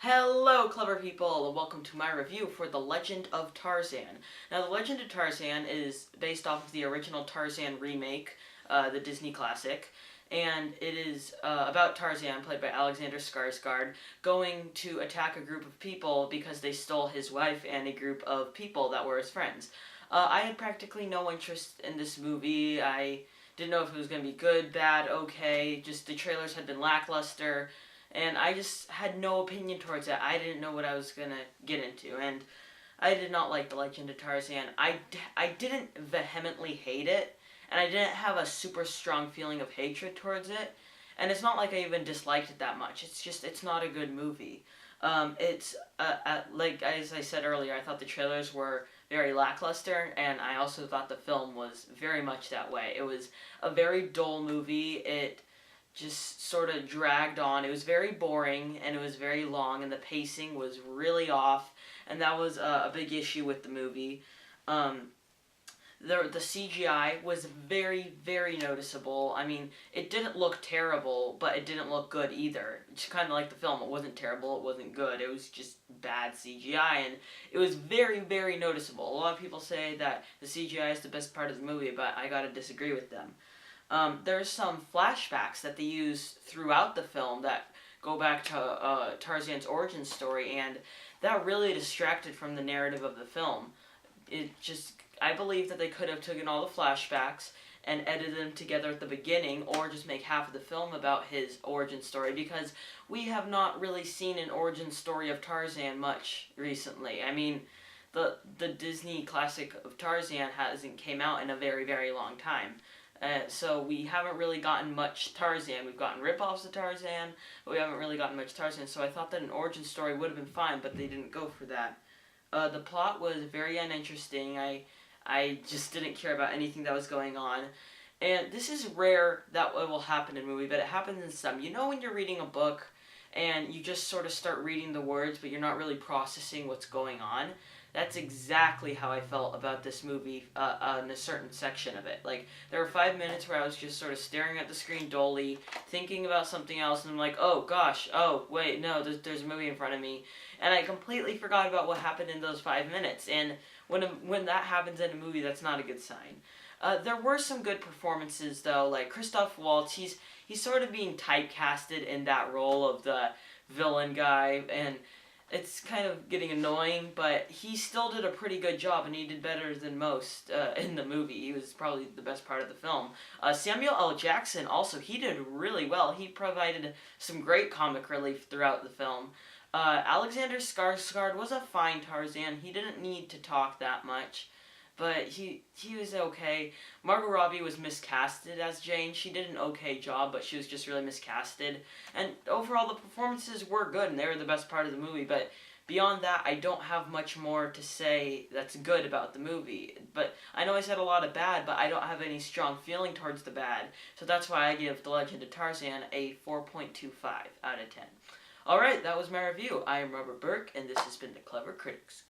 Hello, clever people, and welcome to my review for The Legend of Tarzan. Now, The Legend of Tarzan is based off of the original Tarzan remake, the Disney classic, and it is about Tarzan, played by Alexander Skarsgård, going to attack a group of people because they stole his wife and a group of people that were his friends. I had practically no interest in this movie. I didn't know if it was going to be good, bad, okay, just the trailers had been lackluster. And I just had no opinion towards it. I didn't know what I was going to get into. And I did not like The Legend of Tarzan. I didn't vehemently hate it. And I didn't have a super strong feeling of hatred towards it. And it's not like I even disliked it that much. It's just, it's not a good movie. Like, as I said earlier, I thought the trailers were very lackluster. And I also thought the film was very much that way. It was a very dull movie. It just sort of dragged on. It was very boring, and it was very long, and the pacing was really off, and that was a big issue with the movie. The CGI was very, very noticeable. I mean, it didn't look terrible, but it didn't look good either. It's kind of like the film. It wasn't terrible, it wasn't good. It was just bad CGI, and it was very, very noticeable. A lot of people say that the CGI is the best part of the movie, but I gotta disagree with them. There's some flashbacks that they use throughout the film that go back to Tarzan's origin story, and that really distracted from the narrative of the film. I believe that they could have taken all the flashbacks and edited them together at the beginning, or just make half of the film about his origin story, because we have not really seen an origin story of Tarzan much recently. I mean, the Disney classic of Tarzan hasn't came out in a very, very long time. So we haven't really gotten much Tarzan. We've gotten rip-offs of Tarzan, but we haven't really gotten much Tarzan, so I thought that an origin story would have been fine, but they didn't go for that. The plot was very uninteresting. I just didn't care about anything that was going on. And this is rare that it will happen in a movie, but it happens in some. You know when you're reading a book and you just sort of start reading the words, but you're not really processing what's going on? That's exactly how I felt about this movie in a certain section of it. Like, there were 5 minutes where I was just sort of staring at the screen dully, thinking about something else, and I'm like, oh gosh, oh wait, no, there's a movie in front of me. And I completely forgot about what happened in those 5 minutes. And when that happens in a movie, that's not a good sign. There were some good performances, though, like Christoph Waltz. He's sort of being typecasted in that role of the villain guy, and it's kind of getting annoying, but he still did a pretty good job, and he did better than most in the movie. He was probably the best part of the film. Samuel L. Jackson, also, he did really well. He provided some great comic relief throughout the film. Alexander Skarsgård was a fine Tarzan. He didn't need to talk that much, but he was okay. Margot Robbie was miscasted as Jane. She did an okay job, but she was just really miscasted. And overall, the performances were good, and they were the best part of the movie. But beyond that, I don't have much more to say that's good about the movie. But I know I said a lot of bad, but I don't have any strong feeling towards the bad. So that's why I give The Legend of Tarzan a 4.25 out of 10. Alright, that was my review. I am Robert Burke, and this has been The Clever Critics.